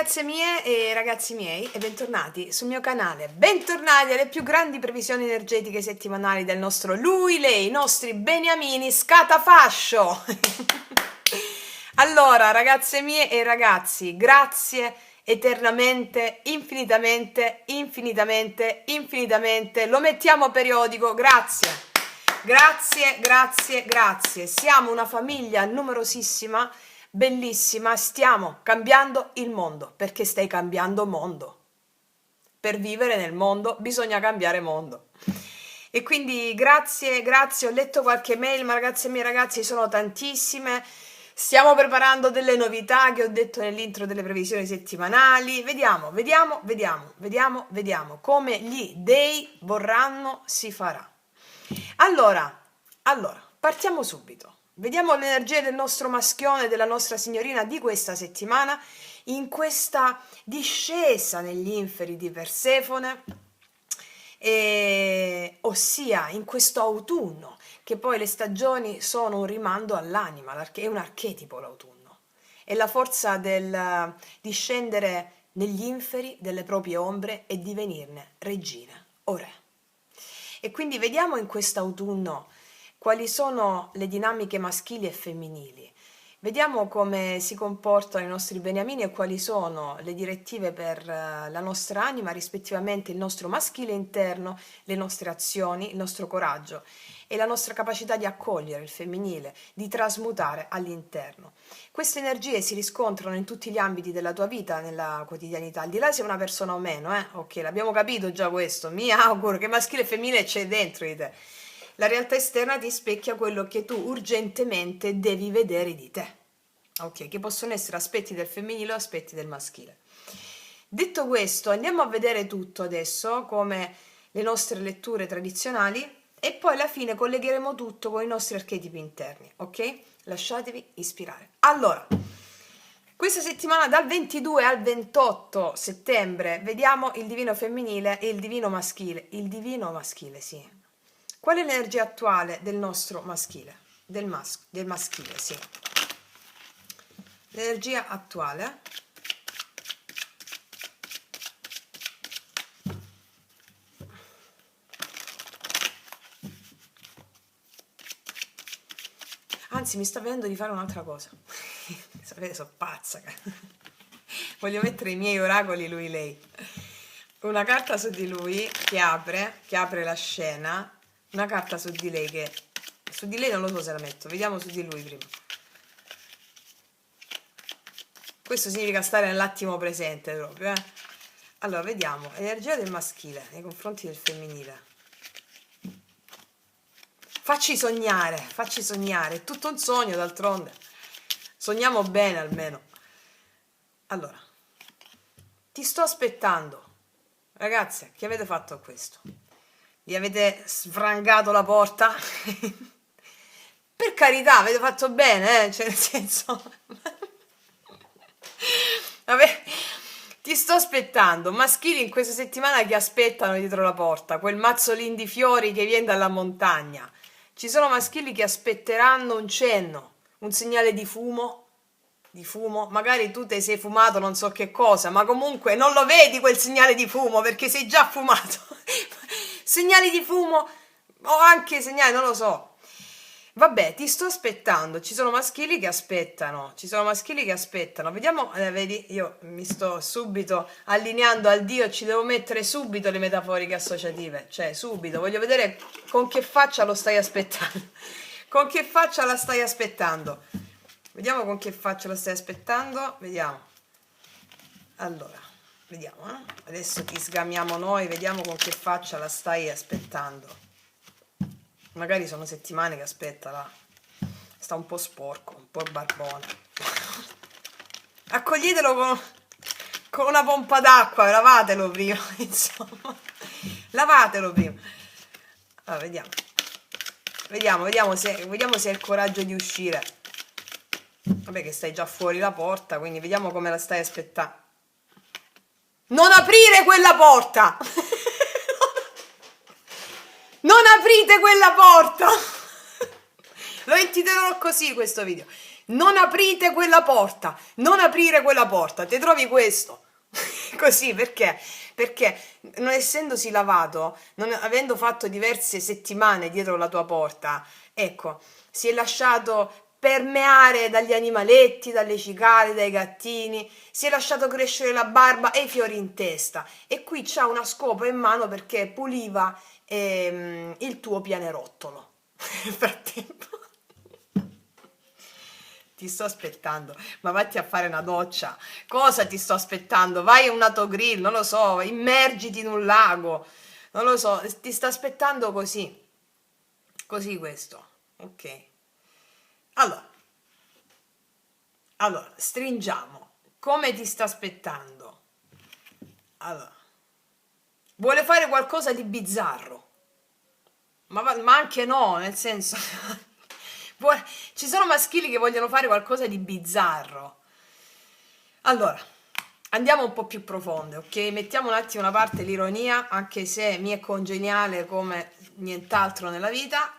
ragazze mie e ragazzi miei e bentornati sul mio canale, bentornati alle più grandi previsioni energetiche settimanali del nostro lui, lei, i nostri beniamini scatafascio. Allora ragazze mie e ragazzi, grazie eternamente, infinitamente, infinitamente, infinitamente, lo mettiamo periodico, grazie. Grazie, grazie, grazie. Siamo una famiglia numerosissima, bellissima, stiamo cambiando il mondo, perché stai cambiando mondo. Per vivere nel mondo bisogna cambiare mondo. E quindi grazie, grazie, ho letto qualche mail, ma ragazze mie ragazzi sono tantissime. Stiamo preparando delle novità che ho detto nell'intro delle previsioni settimanali. Vediamo come gli dei vorranno si farà. Allora, partiamo subito. Vediamo l'energia del nostro maschione, della nostra signorina di questa settimana, in questa discesa negli inferi di Persefone, ossia in questo autunno, che poi le stagioni sono un rimando all'anima, è un archetipo l'autunno, è la forza di scendere negli inferi delle proprie ombre e divenirne regine o re. E quindi vediamo in quest'autunno quali sono le dinamiche maschili e femminili. Vediamo come si comportano i nostri beniamini e quali sono le direttive per la nostra anima, rispettivamente il nostro maschile interno, le nostre azioni, il nostro coraggio e la nostra capacità di accogliere il femminile, di trasmutare all'interno. Queste energie si riscontrano in tutti gli ambiti della tua vita, nella quotidianità, al di là se sei una persona o meno, ok, l'abbiamo capito già questo, mi auguro che maschile e femminile c'è dentro di te. La realtà esterna ti specchia quello che tu urgentemente devi vedere di te, ok, che possono essere aspetti del femminile o aspetti del maschile. Detto questo, andiamo a vedere tutto adesso, come le nostre letture tradizionali, e poi alla fine collegheremo tutto con i nostri archetipi interni, ok? Lasciatevi ispirare. Allora, questa settimana dal 22 al 28 settembre vediamo il divino femminile e il divino maschile. Il divino maschile, sì. Qual è l'energia attuale del nostro maschile? Del maschile, sì. L'energia attuale anzi mi sta venendo di fare un'altra cosa. Sapete, sono pazza. Voglio mettere i miei oracoli lui lei. Una carta su di lui che apre la scena, una carta su di lei che su di lei non lo so se la metto, vediamo su di lui prima. Questo significa stare nell'attimo presente proprio, eh. Allora, vediamo, energia del maschile nei confronti del femminile. Facci sognare, è tutto un sogno d'altronde. Sogniamo bene almeno. Allora, ti sto aspettando. Ragazze, che avete fatto questo? Gli avete sfrangato la porta? Per carità, avete fatto bene, cioè nel senso... Vabbè, ti sto aspettando. Maschili in questa settimana che aspettano dietro la porta, quel mazzolin di fiori che viene dalla montagna. Ci sono maschili che aspetteranno un cenno, un segnale di fumo, magari tu te sei fumato non so che cosa, ma comunque non lo vedi quel segnale di fumo perché sei già fumato. Segnali di fumo o anche segnali, non lo so. Vabbè, ti sto aspettando, ci sono maschili che aspettano, vediamo, vedi, io mi sto subito allineando al Dio, ci devo mettere subito le metaforiche associative, cioè subito, voglio vedere con che faccia lo stai aspettando, con che faccia la stai aspettando, vediamo con che faccia lo stai aspettando, vediamo, allora, vediamo, adesso ti sgamiamo noi, vediamo con che faccia la stai aspettando. Magari sono settimane che aspetta là. Sta un po' sporco, un po' barbone. Accoglietelo con una pompa d'acqua, lavatelo prima, insomma. Lavatelo prima. Allora, vediamo se hai il coraggio di uscire. Vabbè che stai già fuori la porta, quindi vediamo come la stai aspettando. Non aprire quella porta! Non aprite quella porta! Lo intitolerò così questo video. non aprite quella porta, non aprire quella porta, ti trovi questo. Così perché? Perché non essendosi lavato, non avendo fatto diverse settimane dietro la tua porta, ecco, si è lasciato permeare dagli animaletti, dalle cicale, dai gattini, si è lasciato crescere la barba e i fiori in testa. E qui c'ha una scopa in mano perché puliva il tuo pianerottolo. Nel frattempo. Ti sto aspettando, ma vatti a fare una doccia. Cosa ti sto aspettando? Vai a un autogrill, non lo so, immergiti in un lago, non lo so, ti sta aspettando così. Così questo. Ok. Allora, stringiamo. Come ti sta aspettando? Allora, vuole fare qualcosa di bizzarro. Ma anche no, nel senso, ci sono maschili che vogliono fare qualcosa di bizzarro. Allora, andiamo un po' più profonde, ok? Mettiamo un attimo da parte l'ironia, anche se mi è congeniale come nient'altro nella vita.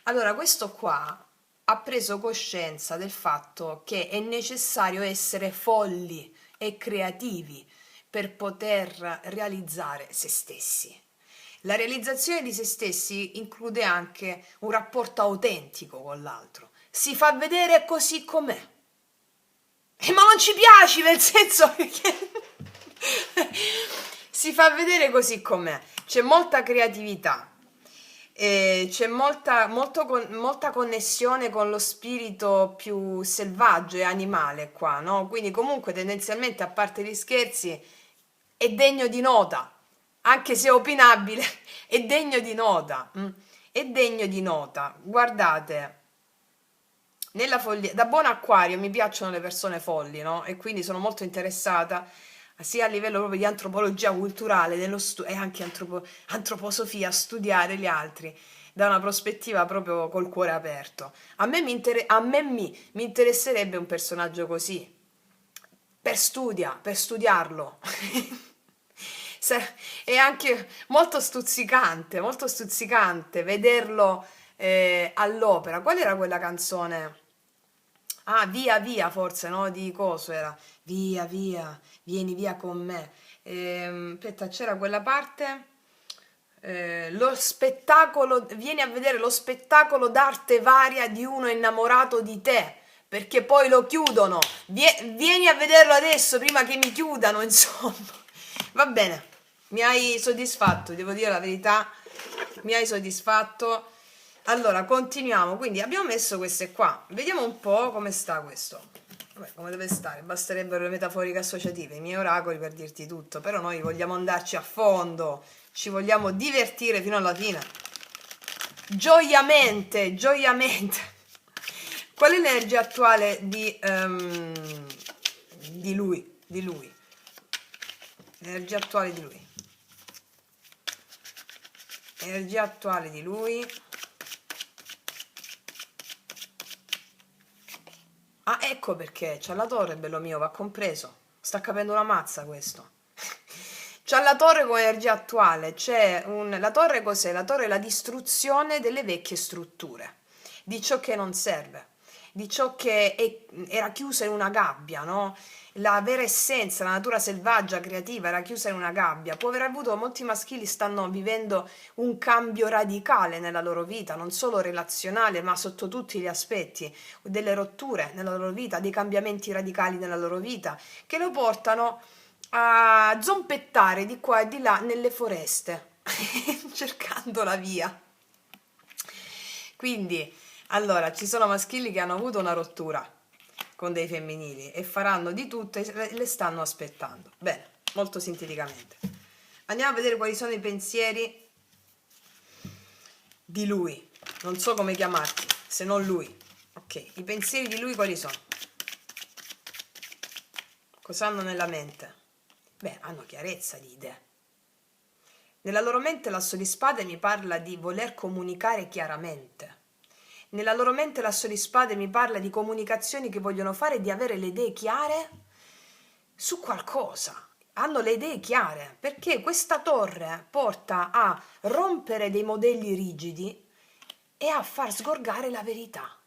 Allora, questo qua ha preso coscienza del fatto che è necessario essere folli e creativi per poter realizzare se stessi. La realizzazione di se stessi include anche un rapporto autentico con l'altro. Si fa vedere così com'è. Ma non ci piaci, nel senso che si fa vedere così com'è. C'è molta creatività, c'è molta connessione con lo spirito più selvaggio e animale qua, no? Quindi comunque tendenzialmente, a parte gli scherzi, è degno di nota, anche se opinabile, è degno di nota. È degno di nota. Guardate, nella follia, da buon acquario mi piacciono le persone folli, no? E quindi sono molto interessata sia a livello proprio di antropologia culturale e anche antroposofia, a studiare gli altri da una prospettiva proprio col cuore aperto. Mi interesserebbe un personaggio così, per studiarlo. È anche molto stuzzicante vederlo all'opera. Qual era quella canzone? Ah, via via, forse, no? Di coso era. Via via, vieni via con me. Aspetta, c'era quella parte. Lo spettacolo, vieni a vedere lo spettacolo d'arte varia di uno innamorato di te, perché poi lo chiudono. Vieni a vederlo adesso prima che mi chiudano, insomma. Va bene, mi hai soddisfatto, devo dire la verità, mi hai soddisfatto. Allora, continuiamo. Quindi abbiamo messo queste qua. Vediamo un po' come sta questo. Vabbè, come deve stare? Basterebbero le metaforiche associative, i miei oracoli per dirti tutto. Però noi vogliamo andarci a fondo, ci vogliamo divertire fino alla fine. Gioiamente, gioiamente. Qual è l'energia attuale di lui? Di lui. L'energia attuale di lui. Energia attuale di lui. Ah, ecco perché, c'ha la torre, bello mio, va compreso. Sta capendo una mazza questo. C'ha la torre con energia attuale, la torre cos'è? La torre è la distruzione delle vecchie strutture, di ciò che non serve, di ciò che era chiuso in una gabbia, no? La vera essenza, la natura selvaggia, creativa, era chiusa in una gabbia. Può aver avuto, molti maschili stanno vivendo un cambio radicale nella loro vita, non solo relazionale, ma sotto tutti gli aspetti, delle rotture nella loro vita, dei cambiamenti radicali nella loro vita, che lo portano a zompettare di qua e di là nelle foreste, cercando la via. Quindi, allora, ci sono maschili che hanno avuto una rottura con dei femminili e faranno di tutto e le stanno aspettando. Bene, molto sinteticamente. Andiamo a vedere quali sono i pensieri di lui. Non so come chiamarti, se non lui. Ok, i pensieri di lui quali sono? Cosa hanno nella mente? Beh, hanno chiarezza di idee. Nella loro mente l'asso di spade mi parla di voler comunicare chiaramente. Nella loro mente l'asso di spade mi parla di comunicazioni che vogliono fare, di avere le idee chiare su qualcosa. Hanno le idee chiare, perché questa torre porta a rompere dei modelli rigidi e a far sgorgare la verità.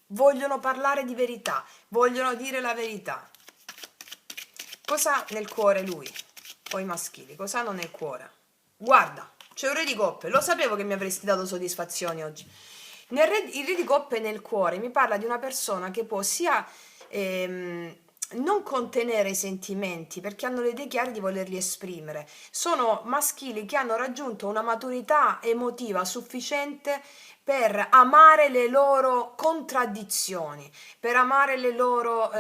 vogliono parlare di verità, vogliono dire la verità. Cosa ha nel cuore lui? O i maschili, cosa hanno nel cuore? Guarda, c'è un re di coppe, lo sapevo che mi avresti dato soddisfazioni oggi. Il re di coppe nel cuore mi parla di una persona che può sia non contenere i sentimenti perché hanno le idee chiare di volerli esprimere. Sono maschili che hanno raggiunto una maturità emotiva sufficiente per amare le loro contraddizioni, per amare le loro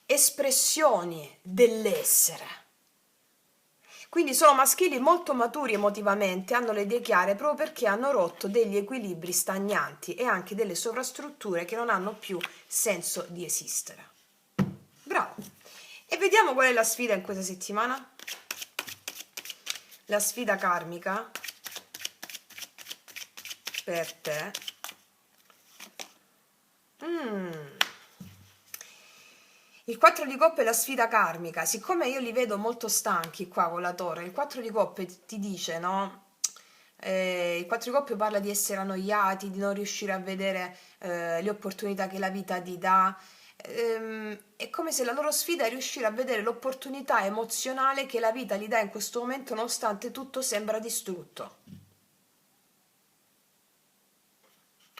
espressioni dell'essere. Quindi sono maschili molto maturi emotivamente, hanno le idee chiare proprio perché hanno rotto degli equilibri stagnanti e anche delle sovrastrutture che non hanno più senso di esistere. Bravo! E vediamo qual è la sfida in questa settimana. La sfida karmica per te. Il 4 di coppe è la sfida karmica. Siccome io li vedo molto stanchi qua con la torre, il 4 di coppe ti dice, no? Il 4 di coppe parla di essere annoiati, di non riuscire a vedere le opportunità che la vita ti dà. È come se la loro sfida è riuscire a vedere l'opportunità emozionale che la vita gli dà in questo momento, nonostante tutto sembra distrutto.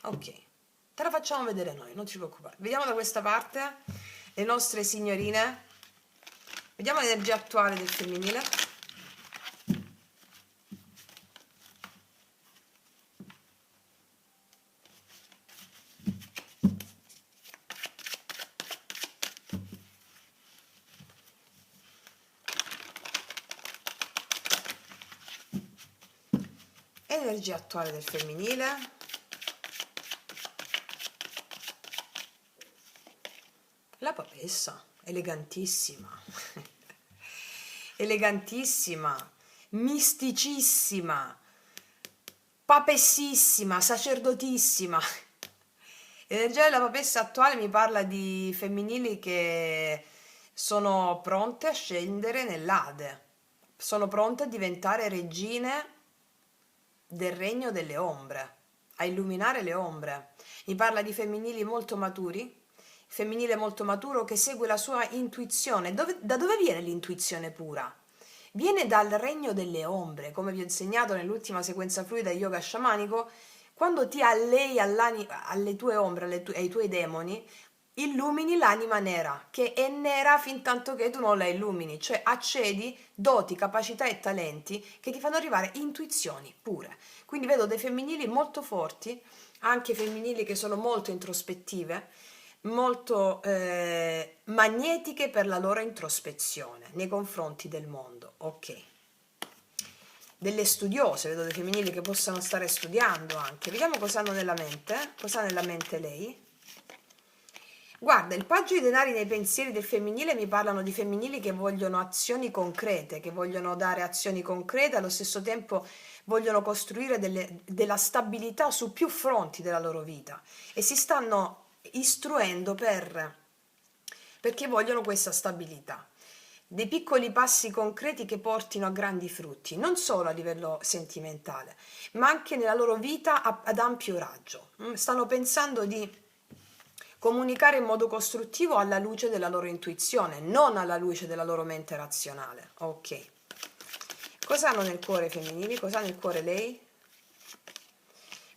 Ok, te la facciamo vedere noi, non ti preoccupare. Vediamo da questa parte le nostre signorine. Vediamo l'energia attuale del femminile. Energia attuale del femminile. La papessa, elegantissima, elegantissima, misticissima, papessissima, sacerdotissima. L'energia della papessa attuale mi parla di femminili che sono pronte a scendere nell'Ade, sono pronte a diventare regine del regno delle ombre, a illuminare le ombre. Mi parla di femminili molto maturi, femminile molto maturo che segue la sua intuizione. Da dove viene l'intuizione pura? Viene dal regno delle ombre, come vi ho insegnato nell'ultima sequenza fluida yoga sciamanico. Quando ti allei alle tue ombre, ai tuoi demoni, illumini l'anima nera, che è nera fin tanto che tu non la illumini, cioè accedi doti, capacità e talenti che ti fanno arrivare intuizioni pure. Quindi vedo dei femminili molto forti, anche femminili che sono molto introspettive, molto magnetiche per la loro introspezione nei confronti del mondo. Ok. Delle studiose, vedo dei femminili che possono stare studiando anche. Vediamo cosa hanno nella mente, cosa ha nella mente lei. Guarda, il paggio di denari nei pensieri del femminile mi parlano di femminili che vogliono azioni concrete, che vogliono dare azioni concrete, allo stesso tempo vogliono costruire della stabilità su più fronti della loro vita e si stanno istruendo perché vogliono questa stabilità. Dei piccoli passi concreti che portino a grandi frutti, non solo a livello sentimentale, ma anche nella loro vita ad ampio raggio. Stanno pensando di comunicare in modo costruttivo alla luce della loro intuizione, non alla luce della loro mente razionale. Ok. Cosa hanno nel cuore i femminili? Cosa ha nel cuore lei?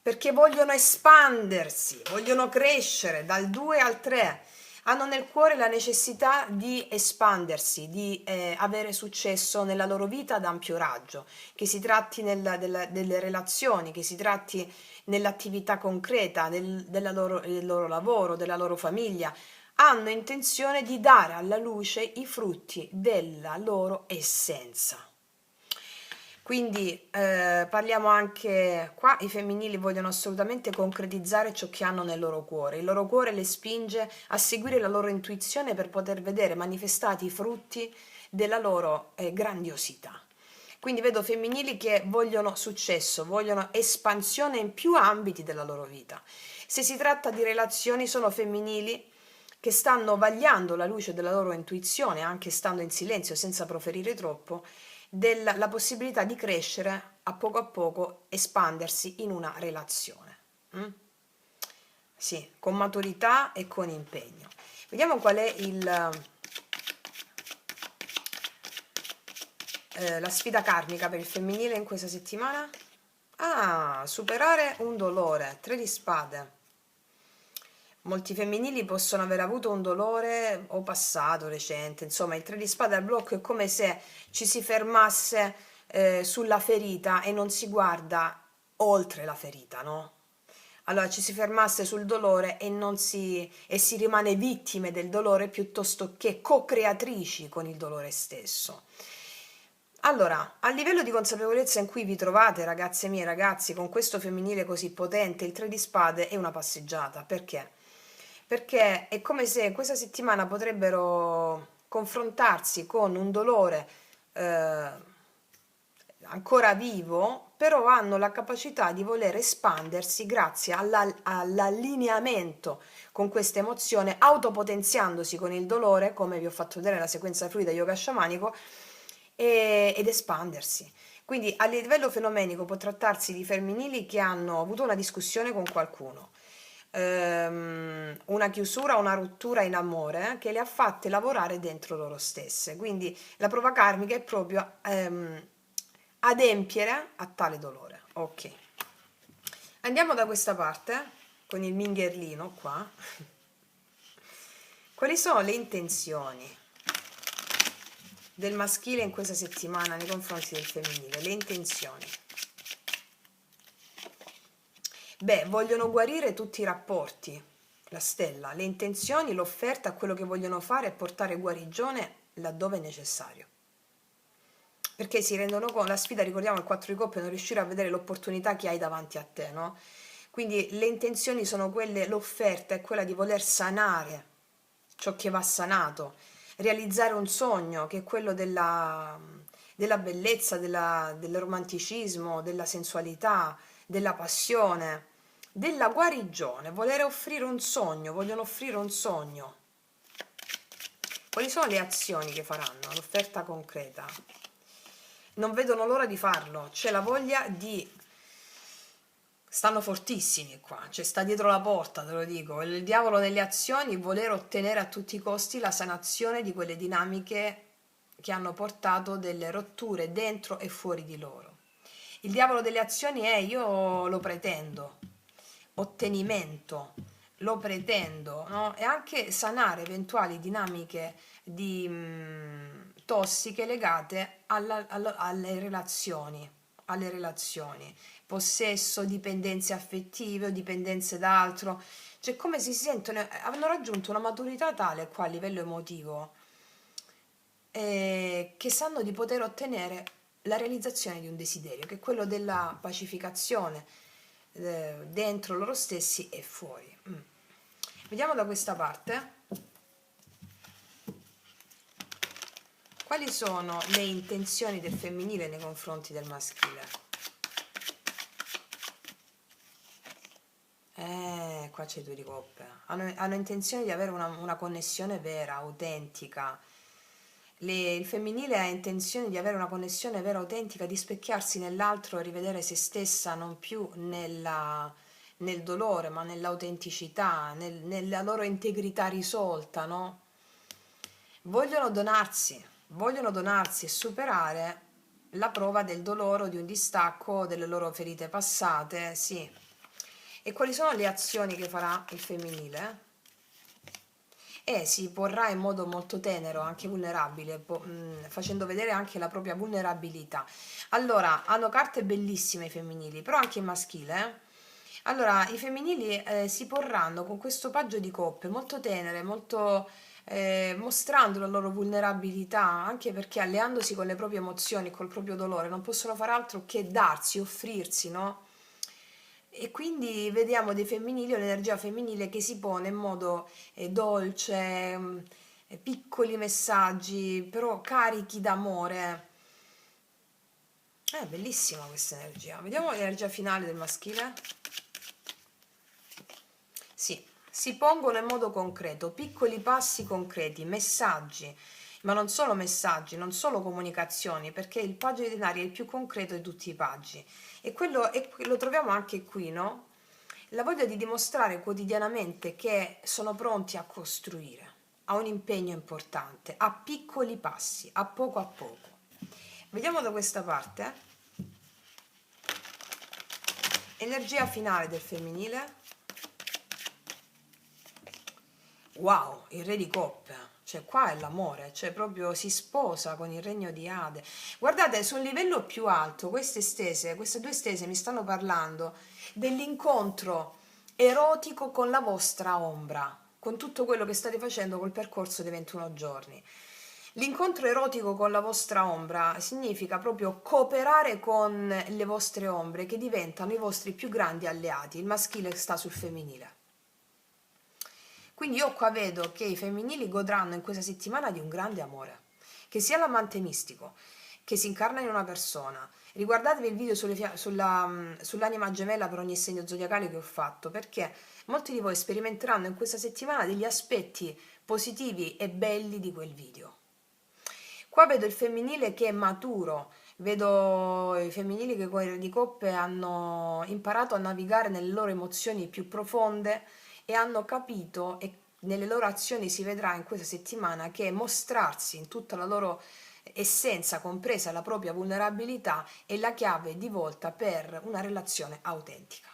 Perché vogliono espandersi, vogliono crescere dal 2 al 3. Hanno nel cuore la necessità di espandersi, di avere successo nella loro vita ad ampio raggio, che si tratti delle relazioni, che si tratti nell'attività concreta, del loro lavoro, della loro famiglia. Hanno intenzione di dare alla luce i frutti della loro essenza. Quindi parliamo anche qua, i femminili vogliono assolutamente concretizzare ciò che hanno nel loro cuore. Il loro cuore le spinge a seguire la loro intuizione per poter vedere manifestati i frutti della loro grandiosità. Quindi vedo femminili che vogliono successo, vogliono espansione in più ambiti della loro vita. Se si tratta di relazioni, sono femminili che stanno vagliando la luce della loro intuizione, anche stando in silenzio senza proferire troppo, la possibilità di crescere a poco, espandersi in una relazione. sì, con maturità e con impegno. Vediamo qual è la sfida karmica per il femminile in questa settimana. Ah, superare un dolore, 3 di spade. Molti femminili possono aver avuto un dolore o passato, recente, insomma il 3 di spade al blocco è come se ci si fermasse sulla ferita e non si guarda oltre la ferita, no? Allora ci si fermasse sul dolore e si rimane vittime del dolore piuttosto che co-creatrici con il dolore stesso. Allora, a livello di consapevolezza in cui vi trovate, ragazze mie, ragazzi, con questo femminile così potente, il 3 di spade è una passeggiata. Perché? Perché è come se questa settimana potrebbero confrontarsi con un dolore eh, ancora vivo, però hanno la capacità di voler espandersi grazie all'allineamento con questa emozione, autopotenziandosi con il dolore, come vi ho fatto vedere nella sequenza fluida yoga sciamanico, ed espandersi. Quindi a livello fenomenico può trattarsi di femminili che hanno avuto una discussione con qualcuno, una chiusura, una rottura in amore che le ha fatte lavorare dentro loro stesse. Quindi la prova karmica è proprio adempiere a tale dolore. Ok, andiamo da questa parte con il mingherlino qua. Quali sono le intenzioni del maschile in questa settimana nei confronti del femminile? Le intenzioni. Beh, vogliono guarire tutti i rapporti, la stella, le intenzioni, l'offerta, quello che vogliono fare è portare guarigione laddove è necessario. Perché si rendono conto, la sfida, ricordiamo il 4 di coppia, non riuscire a vedere l'opportunità che hai davanti a te, no? Quindi le intenzioni sono quelle, l'offerta è quella di voler sanare ciò che va sanato, realizzare un sogno che è quello della bellezza, del romanticismo, della sensualità, della passione, della guarigione, volere offrire un sogno, vogliono offrire un sogno. Quali sono le azioni che faranno? L'offerta concreta. Non vedono l'ora di farlo, c'è la voglia di... Stanno fortissimi qua, cioè sta dietro la porta, te lo dico. Il diavolo nelle azioni, voler ottenere a tutti i costi la sanazione di quelle dinamiche che hanno portato delle rotture dentro e fuori di loro. Il diavolo delle azioni è io lo pretendo, ottenimento, lo pretendo, no? E anche sanare eventuali dinamiche di tossiche legate alle relazioni, possesso, dipendenze affettive o dipendenze da altro, cioè come si sentono, hanno raggiunto una maturità tale qua a livello emotivo che sanno di poter ottenere la realizzazione di un desiderio, che è quello della pacificazione dentro loro stessi e fuori. Vediamo da questa parte quali sono le intenzioni del femminile nei confronti del maschile. Qua c'è 2 di coppe. Hanno intenzione di avere una connessione vera, autentica. Il femminile ha intenzione di avere una connessione vera, autentica, di specchiarsi nell'altro e rivedere se stessa non più nel dolore, ma nell'autenticità, nella loro integrità risolta, no? Vogliono donarsi e superare la prova del dolore, di un distacco, delle loro ferite passate, sì. E quali sono le azioni che farà il femminile? E si porrà in modo molto tenero, anche vulnerabile, facendo vedere anche la propria vulnerabilità. Allora, hanno carte bellissime i femminili, però anche il maschile, Allora, i femminili si porranno con questo paggio di coppe molto tenere, molto mostrando la loro vulnerabilità, anche perché alleandosi con le proprie emozioni, col proprio dolore, non possono fare altro che darsi, offrirsi, no? E quindi vediamo dei femminili, un'energia femminile che si pone in modo dolce, piccoli messaggi, però carichi d'amore. È bellissima questa energia. Vediamo l'energia finale del maschile. Sì, si pongono in modo concreto, piccoli passi concreti, messaggi, ma non solo messaggi, non solo comunicazioni, perché il paggio di denari è il più concreto di tutti i paggi. E quello lo troviamo anche qui, no? la voglia di dimostrare quotidianamente che sono pronti a costruire, a un impegno importante, a piccoli passi, a poco a poco. Vediamo da questa parte. Energia finale del femminile. Wow, il re di coppe, cioè qua è l'amore, cioè proprio si sposa con il regno di Ade. Guardate, su un livello più alto, queste due stese mi stanno parlando dell'incontro erotico con la vostra ombra, con tutto quello che state facendo col percorso dei 21 giorni. L'incontro erotico con la vostra ombra significa proprio cooperare con le vostre ombre che diventano i vostri più grandi alleati. Il maschile sta sul femminile. Quindi io qua vedo che i femminili godranno in questa settimana di un grande amore, che sia l'amante mistico, che si incarna in una persona. Riguardatevi il video sull'anima gemella per ogni segno zodiacale che ho fatto, perché molti di voi sperimenteranno in questa settimana degli aspetti positivi e belli di quel video. Qua vedo il femminile che è maturo, vedo i femminili che con il re di coppe hanno imparato a navigare nelle loro emozioni più profonde e hanno capito, e nelle loro azioni si vedrà in questa settimana, che mostrarsi in tutta la loro essenza, compresa la propria vulnerabilità, è la chiave di volta per una relazione autentica.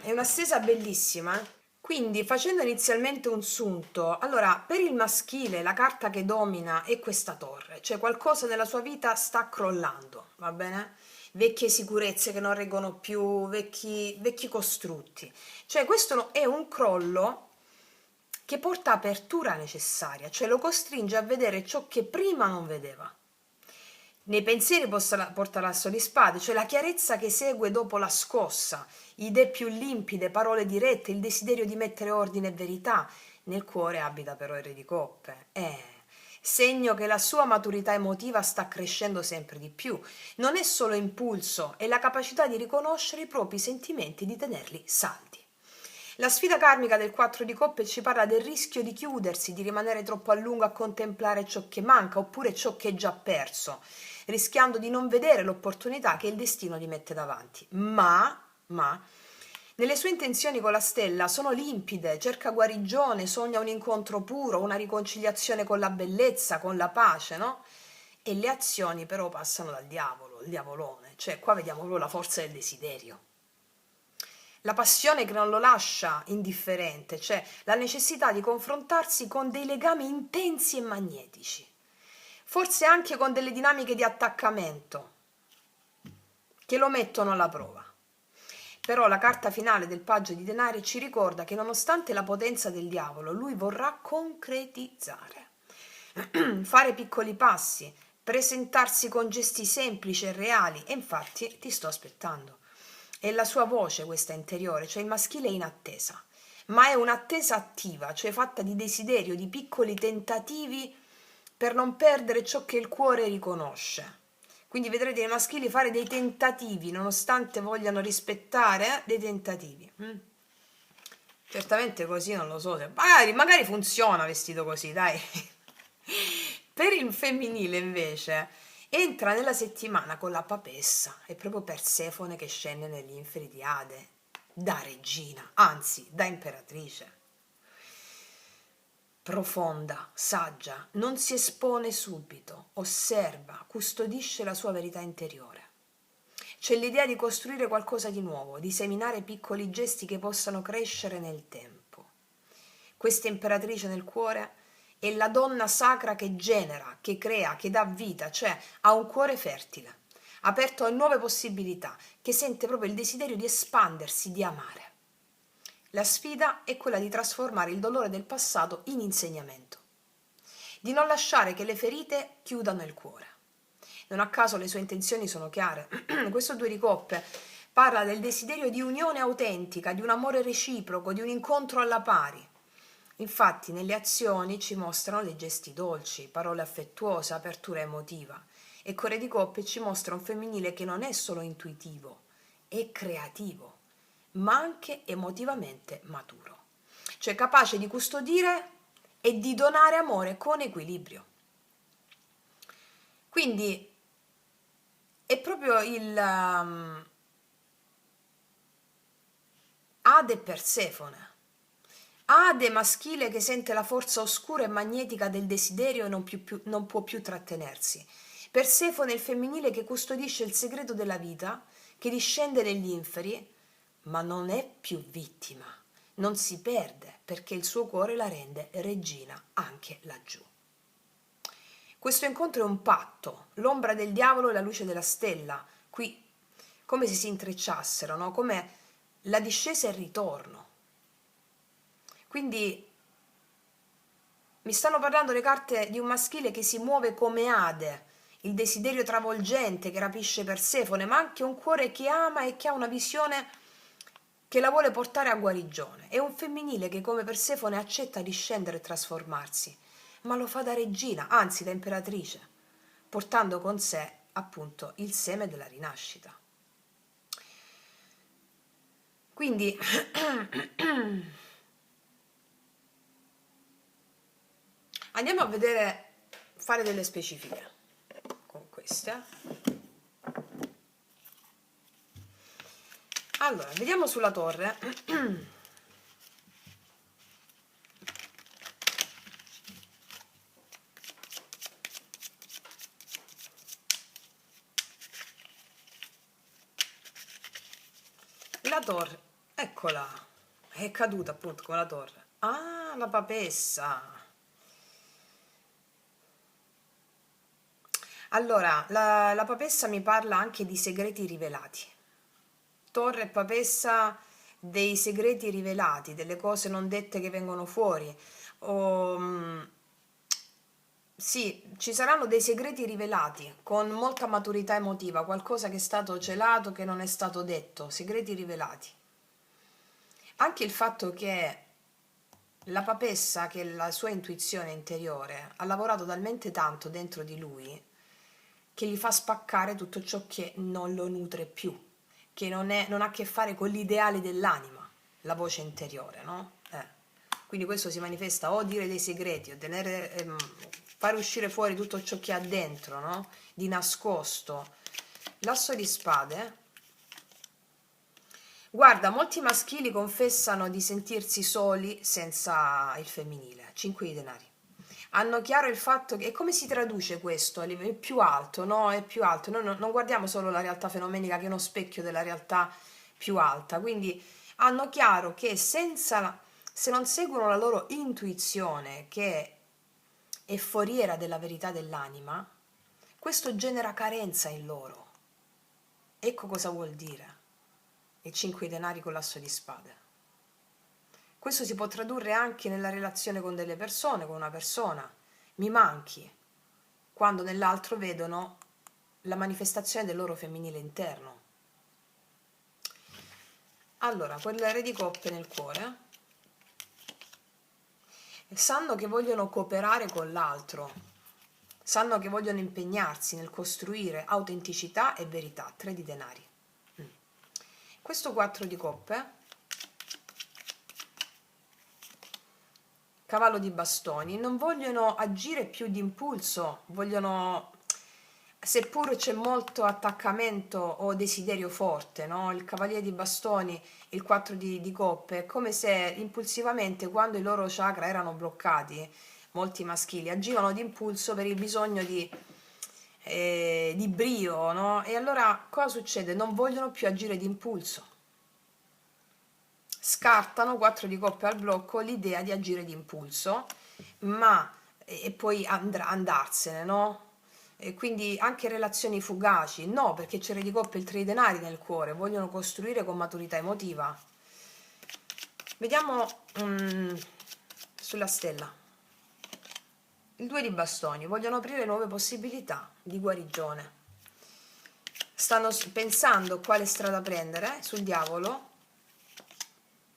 È una stesa bellissima. Quindi, facendo inizialmente un sunto, allora, per il maschile la carta che domina è questa torre, cioè qualcosa nella sua vita sta crollando, va bene? Vecchie sicurezze che non reggono più, vecchi costrutti. Cioè questo è un crollo che porta apertura necessaria, cioè lo costringe a vedere ciò che prima non vedeva. Nei pensieri porta l'asso di spade, cioè la chiarezza che segue dopo la scossa, idee più limpide, parole dirette, il desiderio di mettere ordine e verità. Nel cuore abita però il re di coppe. Segno che la sua maturità emotiva sta crescendo sempre di più. Non è solo impulso, è la capacità di riconoscere i propri sentimenti e di tenerli saldi. La sfida karmica del 4 di coppe ci parla del rischio di chiudersi, di rimanere troppo a lungo a contemplare ciò che manca oppure ciò che è già perso, rischiando di non vedere l'opportunità che il destino gli mette davanti. Ma, nelle sue intenzioni con la stella sono limpide, cerca guarigione, sogna un incontro puro, una riconciliazione con la bellezza, con la pace, no? E le azioni però passano dal diavolo, il diavolone, cioè qua vediamo proprio la forza del desiderio. La passione che non lo lascia indifferente, cioè la necessità di confrontarsi con dei legami intensi e magnetici, forse anche con delle dinamiche di attaccamento che lo mettono alla prova. Però la carta finale del paggio di denari ci ricorda che nonostante la potenza del diavolo, lui vorrà concretizzare, fare piccoli passi, presentarsi con gesti semplici e reali, e infatti ti sto aspettando. È la sua voce questa interiore, cioè il maschile è in attesa, ma è un'attesa attiva, cioè fatta di desiderio, di piccoli tentativi per non perdere ciò che il cuore riconosce. Quindi vedrete i maschili fare dei tentativi, nonostante vogliano rispettare, dei tentativi. Certamente così non lo so, magari funziona vestito così, dai. Per il femminile invece entra nella settimana con la papessa, è proprio Persefone che scende negli inferi di Ade, da regina, anzi da imperatrice. Profonda, saggia, non si espone subito, osserva, custodisce la sua verità interiore. C'è l'idea di costruire qualcosa di nuovo, di seminare piccoli gesti che possano crescere nel tempo. Questa imperatrice nel cuore è la donna sacra che genera, che crea, che dà vita, cioè ha un cuore fertile, aperto a nuove possibilità, che sente proprio il desiderio di espandersi, di amare. La sfida è quella di trasformare il dolore del passato in insegnamento, di non lasciare che le ferite chiudano il cuore. Non a caso le sue intenzioni sono chiare. Questo 2 di coppe parla del desiderio di unione autentica, di un amore reciproco, di un incontro alla pari. Infatti nelle azioni ci mostrano dei gesti dolci, parole affettuose, apertura emotiva. E con Re di coppe ci mostra un femminile che non è solo intuitivo, è creativo, ma anche emotivamente maturo, cioè capace di custodire e di donare amore con equilibrio. Quindi è proprio Ade e Persefone. Ade maschile che sente la forza oscura e magnetica del desiderio e non può più trattenersi. Persefone il femminile che custodisce il segreto della vita, che discende negli inferi, ma non è più vittima, non si perde perché il suo cuore la rende regina anche laggiù. Questo incontro è un patto, l'ombra del diavolo e la luce della stella, qui come se si intrecciassero, no? Come la discesa e il ritorno. Quindi mi stanno parlando le carte di un maschile che si muove come Ade, il desiderio travolgente che rapisce Persefone, ma anche un cuore che ama e che ha una visione che la vuole portare a guarigione. È un femminile che come Persefone accetta di scendere e trasformarsi, ma lo fa da regina, anzi da imperatrice, portando con sé appunto il seme della rinascita. Quindi andiamo a vedere, fare delle specifiche con queste. Allora, vediamo sulla torre. La torre, eccola, è caduta appunto come la torre. Ah, la papessa. Allora, la papessa mi parla anche di segreti rivelati. Torre e papessa, dei segreti rivelati, delle cose non dette che vengono fuori. Sì, ci saranno dei segreti rivelati con molta maturità emotiva, qualcosa che è stato celato, che non è stato detto, segreti rivelati. Anche il fatto che la papessa, che è la sua intuizione interiore, ha lavorato talmente tanto dentro di lui che gli fa spaccare tutto ciò che non lo nutre più, che non ha a che fare con l'ideale dell'anima, la voce interiore, no? Quindi questo si manifesta o dire dei segreti, o fare uscire fuori tutto ciò che ha dentro, no? Di nascosto. L'asso di spade. Guarda, molti maschili confessano di sentirsi soli senza il femminile. 5 di denari. Hanno chiaro il fatto che... E come si traduce questo? È più alto, no? È più alto. Noi non guardiamo solo la realtà fenomenica che è uno specchio della realtà più alta. Quindi hanno chiaro che se non seguono la loro intuizione, che è foriera della verità dell'anima, questo genera carenza in loro. Ecco cosa vuol dire il 5 di denari con l'asso di spade. Questo si può tradurre anche nella relazione con delle persone, con una persona. Mi manchi, quando nell'altro vedono la manifestazione del loro femminile interno. Allora, quel re di coppe nel cuore. Sanno che vogliono cooperare con l'altro, sanno che vogliono impegnarsi nel costruire autenticità e verità. 3 di denari. Questo 4 di coppe, cavallo di bastoni, non vogliono agire più di impulso, vogliono, seppur c'è molto attaccamento o desiderio forte, no? Il cavaliere di bastoni, il 4 di coppe, è come se impulsivamente, quando i loro chakra erano bloccati, molti maschili agivano di impulso per il bisogno di brio, no? E allora cosa succede? Non vogliono più agire di impulso. Scartano, 4 di coppe al blocco, l'idea di agire di impulso, ma e poi andarsene, no? E quindi anche relazioni fugaci, no, perché c'è il re di coppe e il 3 di denari nel cuore, vogliono costruire con maturità emotiva. Vediamo sulla stella. Il 2 di bastoni, vogliono aprire nuove possibilità di guarigione. Stanno pensando quale strada prendere. Sul diavolo,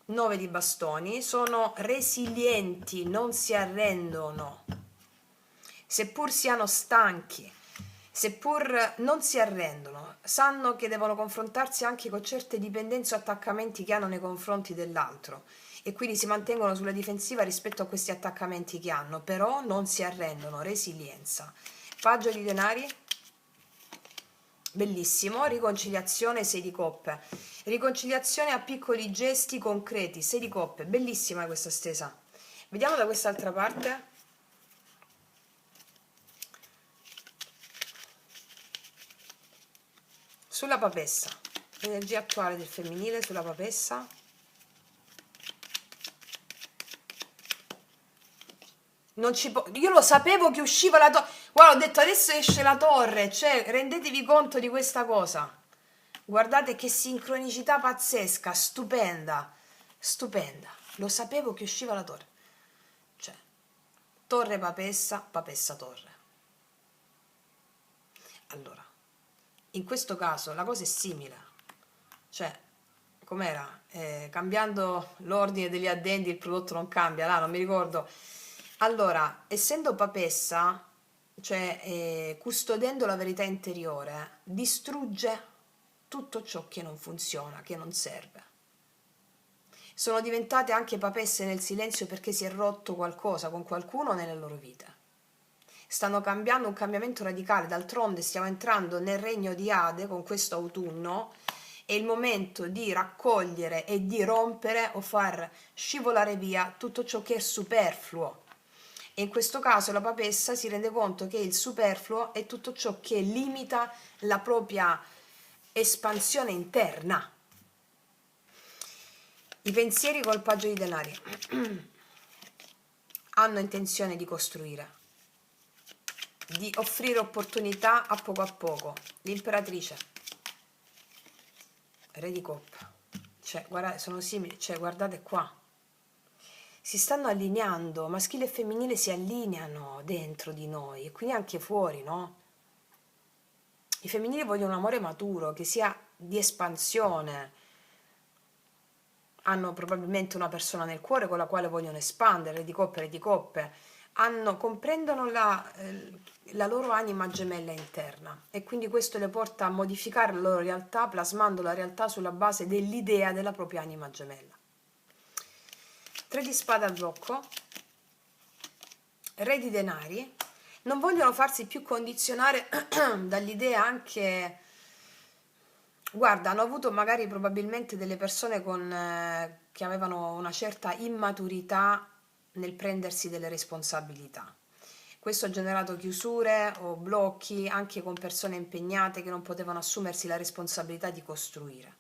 9 di bastoni, sono resilienti, non si arrendono, seppur siano stanchi, seppur non si arrendono, sanno che devono confrontarsi anche con certe dipendenze o attaccamenti che hanno nei confronti dell'altro e quindi si mantengono sulla difensiva rispetto a questi attaccamenti che hanno, però non si arrendono, resilienza. Paggio di denari, bellissimo, riconciliazione, 6 di coppe, riconciliazione a piccoli gesti concreti, 6 di coppe, bellissima questa stesa. Vediamo da quest'altra parte. Sulla papessa, l'energia attuale del femminile sulla papessa. Non ci io lo sapevo che usciva la torre. Guarda, ho detto adesso esce la torre, cioè rendetevi conto di questa cosa. Guardate che sincronicità pazzesca, stupenda, stupenda. Lo sapevo che usciva la torre. Cioè, torre papessa, papessa torre. Allora, in questo caso la cosa è simile. Cioè, com'era? Cambiando l'ordine degli addendi il prodotto non cambia, là non mi ricordo. Allora, essendo papessa, cioè custodendo la verità interiore, distrugge tutto ciò che non funziona, che non serve. Sono diventate anche papesse nel silenzio perché si è rotto qualcosa con qualcuno nelle loro vite. Stanno cambiando un cambiamento radicale, d'altronde stiamo entrando nel regno di Ade con questo autunno, è il momento di raccogliere e di rompere o far scivolare via tutto ciò che è superfluo. E in questo caso la papessa si rende conto che il superfluo è tutto ciò che limita la propria espansione interna. I pensieri col paggio di denari hanno intenzione di costruire, di offrire opportunità a poco. L'imperatrice, re di coppa, cioè guardate, sono simili, cioè guardate qua, si stanno allineando, maschile e femminile si allineano dentro di noi e quindi anche fuori, no? I femminili vogliono un amore maturo, che sia di espansione, hanno probabilmente una persona nel cuore con la quale vogliono espandere, di coppe, comprendono la loro anima gemella interna e quindi questo le porta a modificare la loro realtà, plasmando la realtà sulla base dell'idea della propria anima gemella. 3 di spada al blocco, re di denari, non vogliono farsi più condizionare dall'idea anche. Guarda, hanno avuto magari probabilmente delle persone che avevano una certa immaturità nel prendersi delle responsabilità. Questo ha generato chiusure o blocchi anche con persone impegnate che non potevano assumersi la responsabilità di costruire.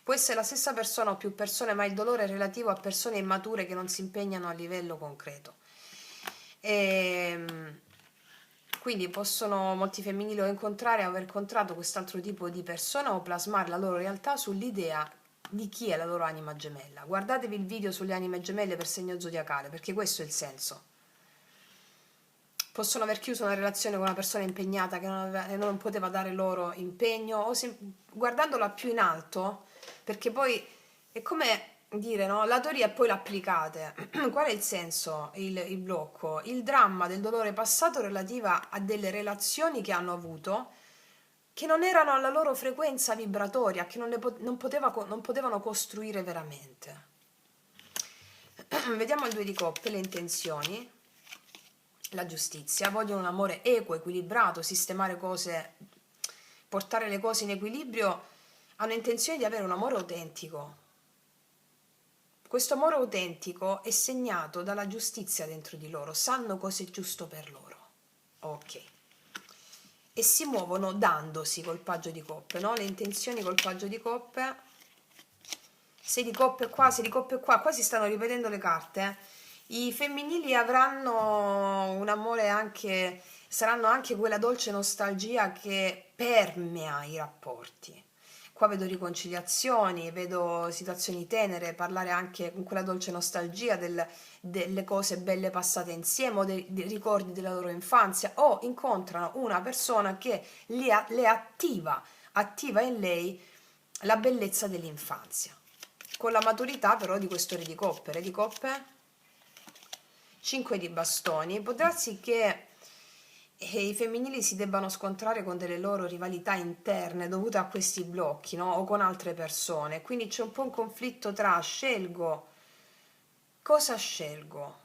Può essere la stessa persona o più persone, ma il dolore è relativo a persone immature che non si impegnano a livello concreto. Quindi possono molti femminili o incontrare o aver incontrato quest'altro tipo di persona o plasmare la loro realtà sull'idea di chi è la loro anima gemella. Guardatevi il video sulle anime gemelle per segno zodiacale, perché questo è il senso. Possono aver chiuso una relazione con una persona impegnata che non poteva dare loro impegno, o guardandola più in alto, perché poi è come dire, no? La teoria e poi l'applicate. Qual è il senso, il blocco? Il dramma del dolore passato relativa a delle relazioni che hanno avuto che non erano alla loro frequenza vibratoria, che non potevano costruire veramente. Vediamo il 2 di coppe, le intenzioni. La giustizia, vogliono un amore equo, equilibrato, sistemare cose, portare le cose in equilibrio, hanno intenzione di avere un amore autentico. Questo amore autentico è segnato dalla giustizia dentro di loro, sanno cosa è giusto per loro. Ok. E si muovono dandosi col paggio di coppe, no? Le intenzioni col paggio di coppe, 6 di coppe qua, 6 di coppe qua si stanno ripetendo le carte, I femminili avranno un amore anche, saranno anche quella dolce nostalgia che permea i rapporti. Qua vedo riconciliazioni, vedo situazioni tenere, parlare anche con quella dolce nostalgia delle cose belle passate insieme o dei ricordi della loro infanzia, o incontrano una persona che le attiva in lei la bellezza dell'infanzia, con la maturità però di questo re di coppe. Re di coppe, 5 di bastoni, può darsi che i femminili si debbano scontrare con delle loro rivalità interne dovute a questi blocchi, no? O con altre persone, quindi c'è un po' un conflitto tra cosa scelgo,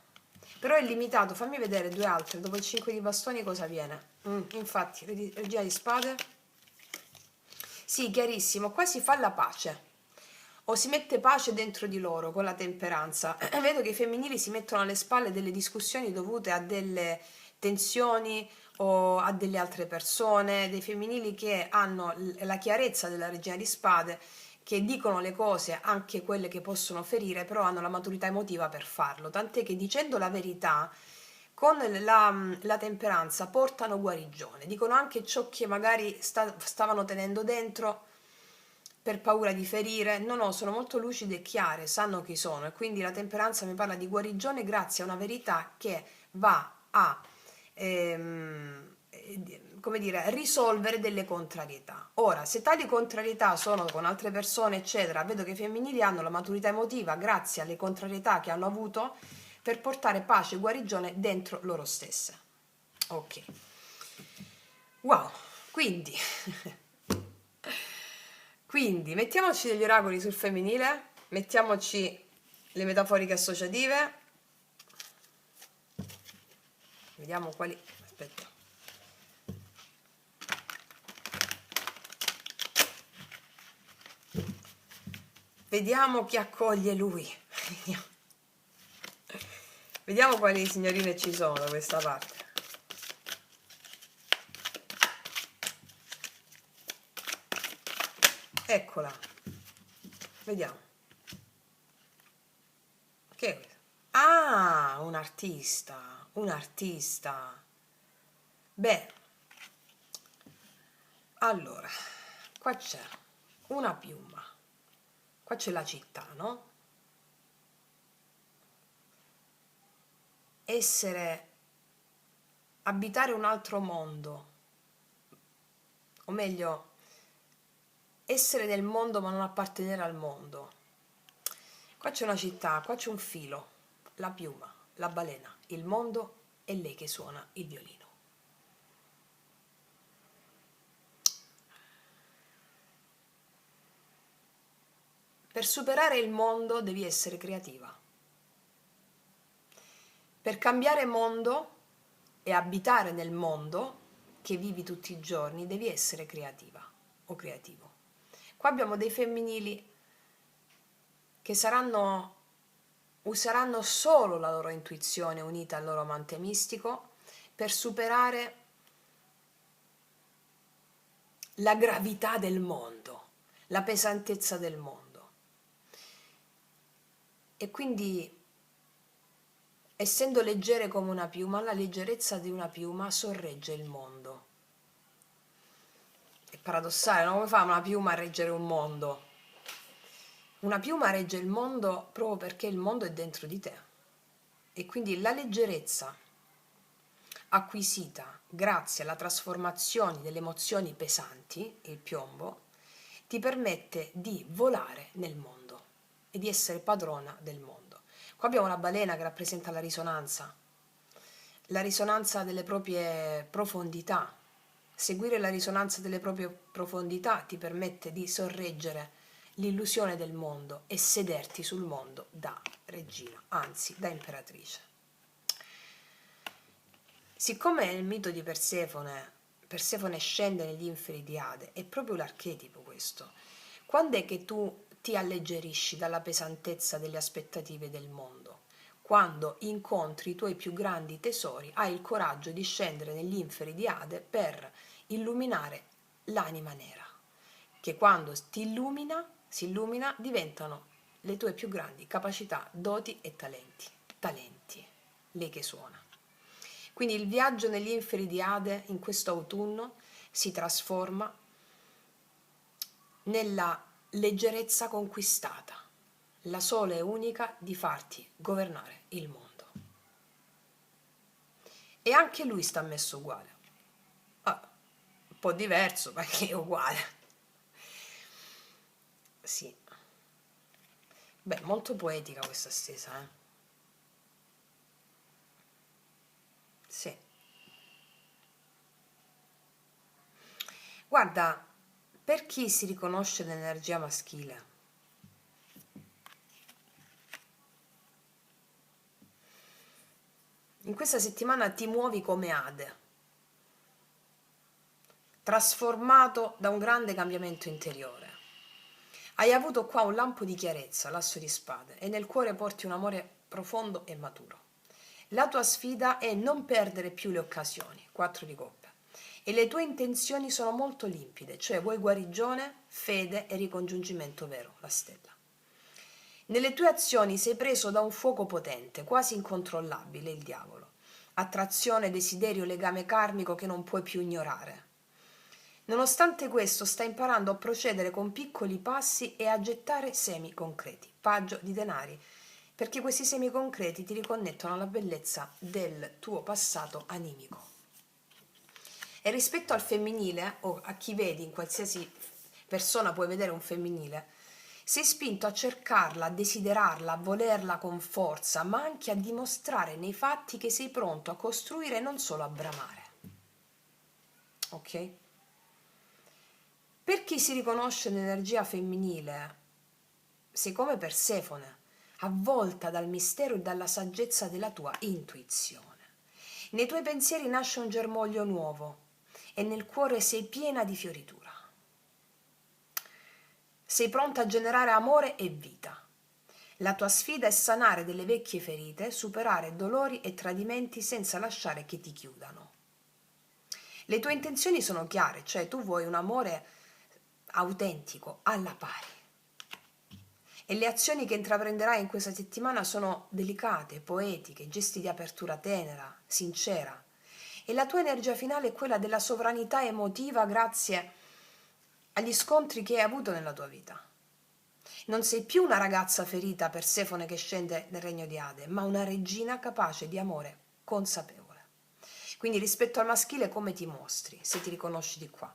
però è limitato. Fammi vedere due altre, dopo il 5 di bastoni cosa viene. Infatti, regina di spade, Sì, chiarissimo, qua si fa la pace o si mette pace dentro di loro con la temperanza. Vedo che i femminili si mettono alle spalle delle discussioni dovute a delle tensioni o a delle altre persone, dei femminili che hanno la chiarezza della regina di spade, che dicono le cose, anche quelle che possono ferire, però hanno la maturità emotiva per farlo, tant'è che dicendo la verità con la temperanza portano guarigione, dicono anche ciò che magari stavano tenendo dentro per paura di ferire. No, no, sono molto lucide e chiare, sanno chi sono, e quindi la temperanza mi parla di guarigione grazie a una verità che va a come dire, risolvere delle contrarietà. Ora, se tali contrarietà sono con altre persone, eccetera, vedo che i femminili hanno la maturità emotiva grazie alle contrarietà che hanno avuto per portare pace e guarigione dentro loro stesse. Ok. Wow, quindi quindi mettiamoci degli oracoli sul femminile, mettiamoci le metaforiche associative, vediamo quali. Aspetta. Vediamo chi accoglie lui. Vediamo quali signorine ci sono da questa parte. Eccola. Vediamo. Che è questo? Ah, un artista, un artista. Beh, allora, qua c'è una piuma. Qua c'è la città, no? Abitare un altro mondo, o meglio, essere nel mondo ma non appartenere al mondo. Qua c'è una città, qua c'è un filo, la piuma, la balena, il mondo e lei che suona il violino. Per superare il mondo devi essere creativa. Per cambiare mondo e abitare nel mondo che vivi tutti i giorni devi essere creativa o creativo. Qua abbiamo dei femminili che useranno solo la loro intuizione unita al loro amante mistico per superare la gravità del mondo, la pesantezza del mondo. E quindi, essendo leggere come una piuma, la leggerezza di una piuma sorregge il mondo. È paradossale, no? Come fa una piuma a reggere un mondo? Una piuma regge il mondo proprio perché il mondo è dentro di te. E quindi la leggerezza acquisita grazie alla trasformazione delle emozioni pesanti, il piombo, ti permette di volare nel mondo e di essere padrona del mondo. Qua abbiamo una balena che rappresenta la risonanza delle proprie profondità. Seguire la risonanza delle proprie profondità ti permette di sorreggere l'illusione del mondo e sederti sul mondo da regina, anzi da imperatrice. Siccome nel mito di Persefone scende negli inferi di Ade, è proprio l'archetipo questo. Quando è che tu ti alleggerisci dalla pesantezza delle aspettative del mondo? Quando incontri i tuoi più grandi tesori, hai il coraggio di scendere negli inferi di Ade per illuminare l'anima nera, che quando si illumina, diventano le tue più grandi capacità, doti e talenti, lei che suona. Quindi il viaggio negli inferi di Ade in questo autunno si trasforma nella leggerezza conquistata, la sola e unica di farti governare il mondo. E anche lui sta messo uguale. Un po' diverso, ma che è uguale. Sì. Beh, molto poetica questa stesa, eh? Sì. Guarda, per chi si riconosce nell'energia maschile, in questa settimana ti muovi come Ade. trasformato da un grande cambiamento interiore. Hai avuto qua un lampo di chiarezza, l'asso di spade, e nel cuore porti un amore profondo e maturo. La tua sfida è non perdere più le occasioni, 4 di coppe, e le tue intenzioni sono molto limpide, cioè vuoi guarigione, fede e ricongiungimento vero, la stella. Nelle tue azioni sei preso da un fuoco potente, quasi incontrollabile, il diavolo. Attrazione, desiderio, legame karmico che non puoi più ignorare. Nonostante questo, stai imparando a procedere con piccoli passi e a gettare semi concreti, paggio di denari, perché questi semi concreti ti riconnettono alla bellezza del tuo passato animico. E rispetto al femminile, o a chi vedi, in qualsiasi persona puoi vedere un femminile, sei spinto a cercarla, a desiderarla, a volerla con forza, ma anche a dimostrare nei fatti che sei pronto a costruire e non solo a bramare. Ok? Per chi si riconosce nell'energia femminile, sei come Persefone, avvolta dal mistero e dalla saggezza della tua intuizione. Nei tuoi pensieri nasce un germoglio nuovo e nel cuore sei piena di fioritura. Sei pronta a generare amore e vita. La tua sfida è sanare delle vecchie ferite, superare dolori e tradimenti senza lasciare che ti chiudano. Le tue intenzioni sono chiare, cioè tu vuoi un amore autentico, alla pari. E le azioni che intraprenderai in questa settimana sono delicate, poetiche, gesti di apertura tenera, sincera. E la tua energia finale è quella della sovranità emotiva grazie agli scontri che hai avuto nella tua vita. Non sei più una ragazza ferita Persefone che scende nel regno di Ade, ma una regina capace di amore consapevole. Quindi rispetto al maschile come ti mostri, se ti riconosci di qua?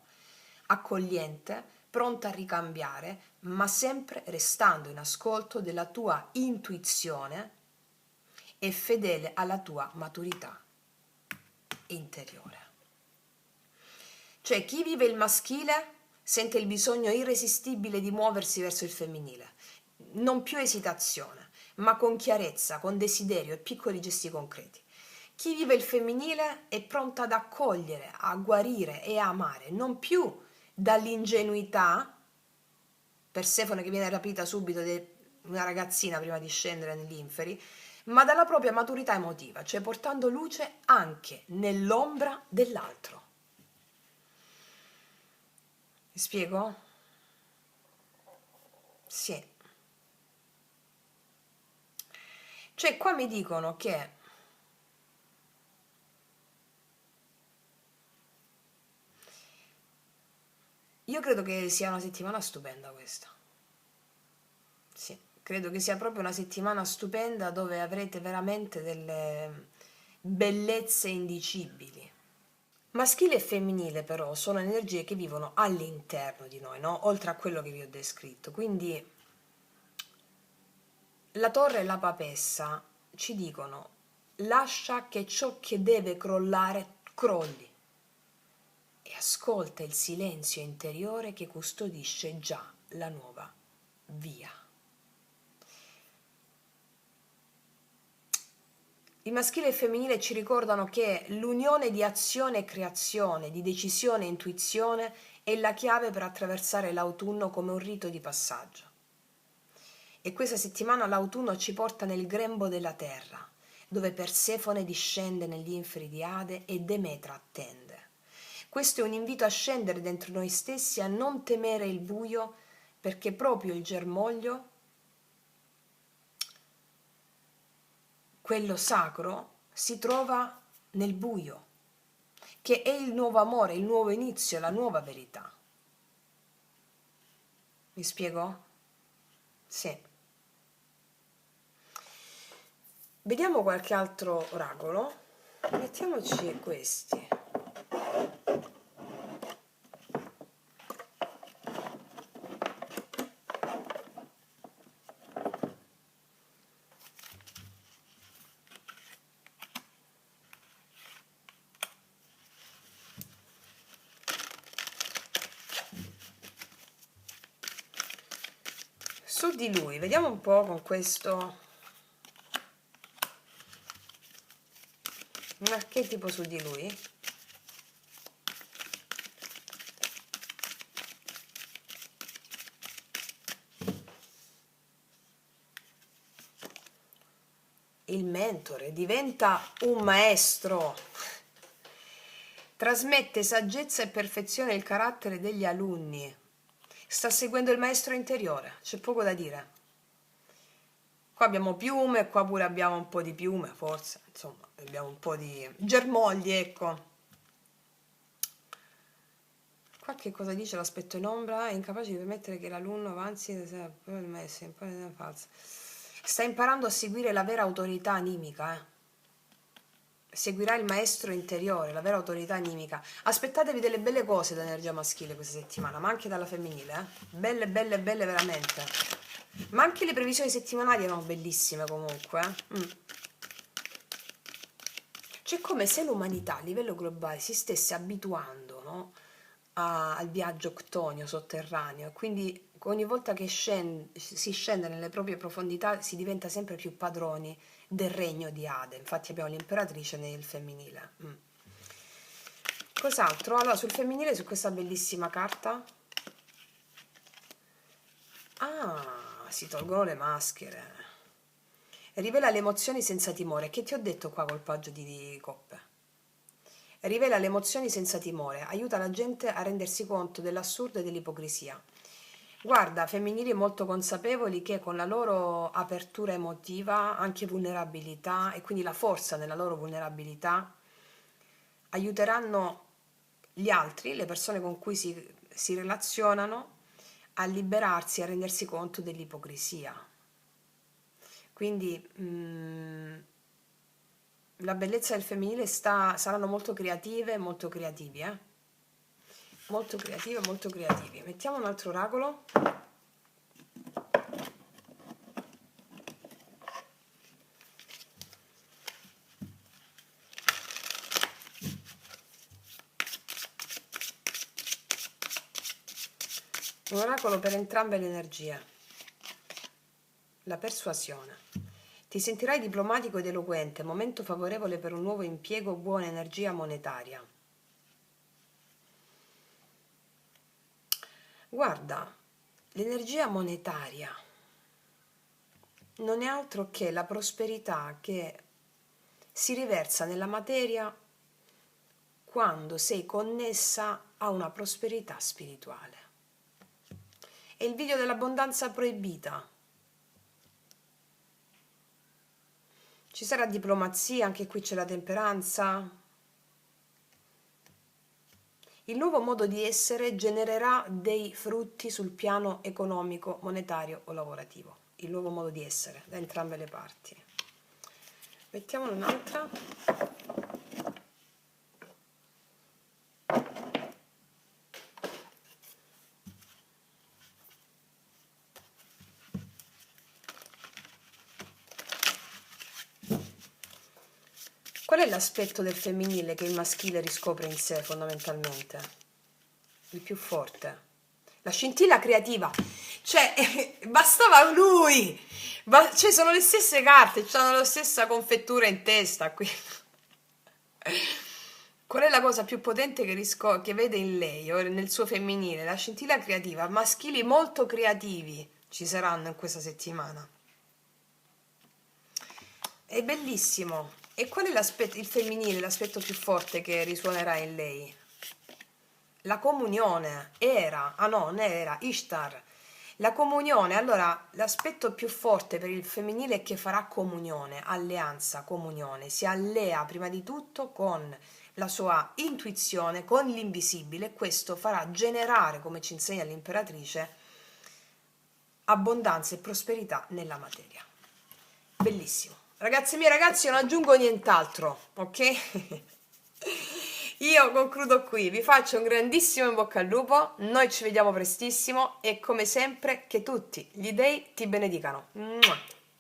Accogliente, pronta a ricambiare, ma sempre restando in ascolto della tua intuizione e fedele alla tua maturità interiore. Cioè chi vive il maschile sente il bisogno irresistibile di muoversi verso il femminile, non più esitazione, ma con chiarezza, con desiderio e piccoli gesti concreti. Chi vive il femminile è pronta ad accogliere, a guarire e a amare, non più dall'ingenuità, Persefone che viene rapita subito da una ragazzina prima di scendere negli inferi, ma dalla propria maturità emotiva, cioè portando luce anche nell'ombra dell'altro. Mi spiego? Sì. Cioè qua mi dicono che io credo che sia una settimana stupenda questa. Sì, credo che sia proprio una settimana stupenda dove avrete veramente delle bellezze indicibili. Maschile e femminile però sono energie che vivono all'interno di noi, no? Oltre a quello che vi ho descritto. Quindi la torre e la papessa ci dicono lascia che ciò che deve crollare crolli e ascolta il silenzio interiore che custodisce già la nuova via. Il maschile e il femminile ci ricordano che l'unione di azione e creazione, di decisione e intuizione è la chiave per attraversare l'autunno come un rito di passaggio. E questa settimana l'autunno ci porta nel grembo della terra, dove Persefone discende negli inferi di Ade e Demetra attende. Questo è un invito a scendere dentro noi stessi, a non temere il buio, perché proprio il germoglio, quello sacro, si trova nel buio, che è il nuovo amore, il nuovo inizio, la nuova verità. Mi spiego? Sì. Vediamo qualche altro oracolo. Mettiamoci questi. Su di lui, vediamo un po' con questo un archetipo su di lui. il mentore, diventa un maestro, trasmette saggezza e perfezione il carattere degli alunni, sta seguendo il maestro interiore, c'è poco da dire. Qua abbiamo piume, qua pure abbiamo un po' di piume, forse, insomma, abbiamo un po' di germogli, ecco. Qua che cosa dice l'aspetto in ombra? È incapace di permettere che l'alunno avanzi, il maestro impara falsa. Sta imparando a seguire la vera autorità animica, Seguirà il maestro interiore, la vera autorità animica. Aspettatevi delle belle cose dall'energia maschile questa settimana, ma anche dalla femminile, Belle, belle, belle veramente. Ma anche le previsioni settimanali erano bellissime comunque, Cioè come se l'umanità a livello globale si stesse abituando, no, al viaggio ctonio sotterraneo, quindi ogni volta che si scende nelle proprie profondità si diventa sempre più padroni del regno di Ade. Infatti abbiamo l'imperatrice nel femminile. Cos'altro? Allora, sul femminile, su questa bellissima carta, si tolgono le maschere. Rivela le emozioni senza timore. Che ti ho detto qua col paggio di coppe? Rivela le emozioni senza timore, aiuta la gente a rendersi conto dell'assurdo e dell'ipocrisia. Guarda, femminili molto consapevoli che con la loro apertura emotiva, anche vulnerabilità, e quindi la forza nella loro vulnerabilità, aiuteranno gli altri, le persone con cui si relazionano, a liberarsi, a rendersi conto dell'ipocrisia. Quindi la bellezza del femminile saranno molto creative e molto creativi, Molto creative, molto creativi. Mettiamo un altro oracolo. Un oracolo per entrambe le energie. La persuasione. Ti sentirai diplomatico ed eloquente, momento favorevole per un nuovo impiego, buona energia monetaria. Guarda, l'energia monetaria non è altro che la prosperità che si riversa nella materia quando sei connessa a una prosperità spirituale. È il video dell'abbondanza proibita. Ci sarà diplomazia, anche qui c'è la temperanza. Il nuovo modo di essere genererà dei frutti sul piano economico, monetario o lavorativo. Il nuovo modo di essere da entrambe le parti. Mettiamone un'altra. Qual è l'aspetto del femminile che il maschile riscopre in sé fondamentalmente? Il più forte. La scintilla creativa. Cioè, bastava lui! Cioè, sono le stesse carte, hanno la stessa confettura in testa qui. Qual è la cosa più potente che vede in lei, o nel suo femminile? La scintilla creativa. Maschili molto creativi ci saranno in questa settimana. È bellissimo. E qual è il femminile, l'aspetto più forte che risuonerà in lei? La comunione. Non era, Ishtar. La comunione, allora, l'aspetto più forte per il femminile è che farà comunione, alleanza, comunione. Si allea prima di tutto con la sua intuizione, con l'invisibile, e questo farà generare, come ci insegna l'imperatrice, abbondanza e prosperità nella materia. Bellissimo. Ragazzi miei, ragazzi, non aggiungo nient'altro, ok? Io concludo qui, vi faccio un grandissimo in bocca al lupo, noi ci vediamo prestissimo e come sempre che tutti gli dei ti benedicano. Mua.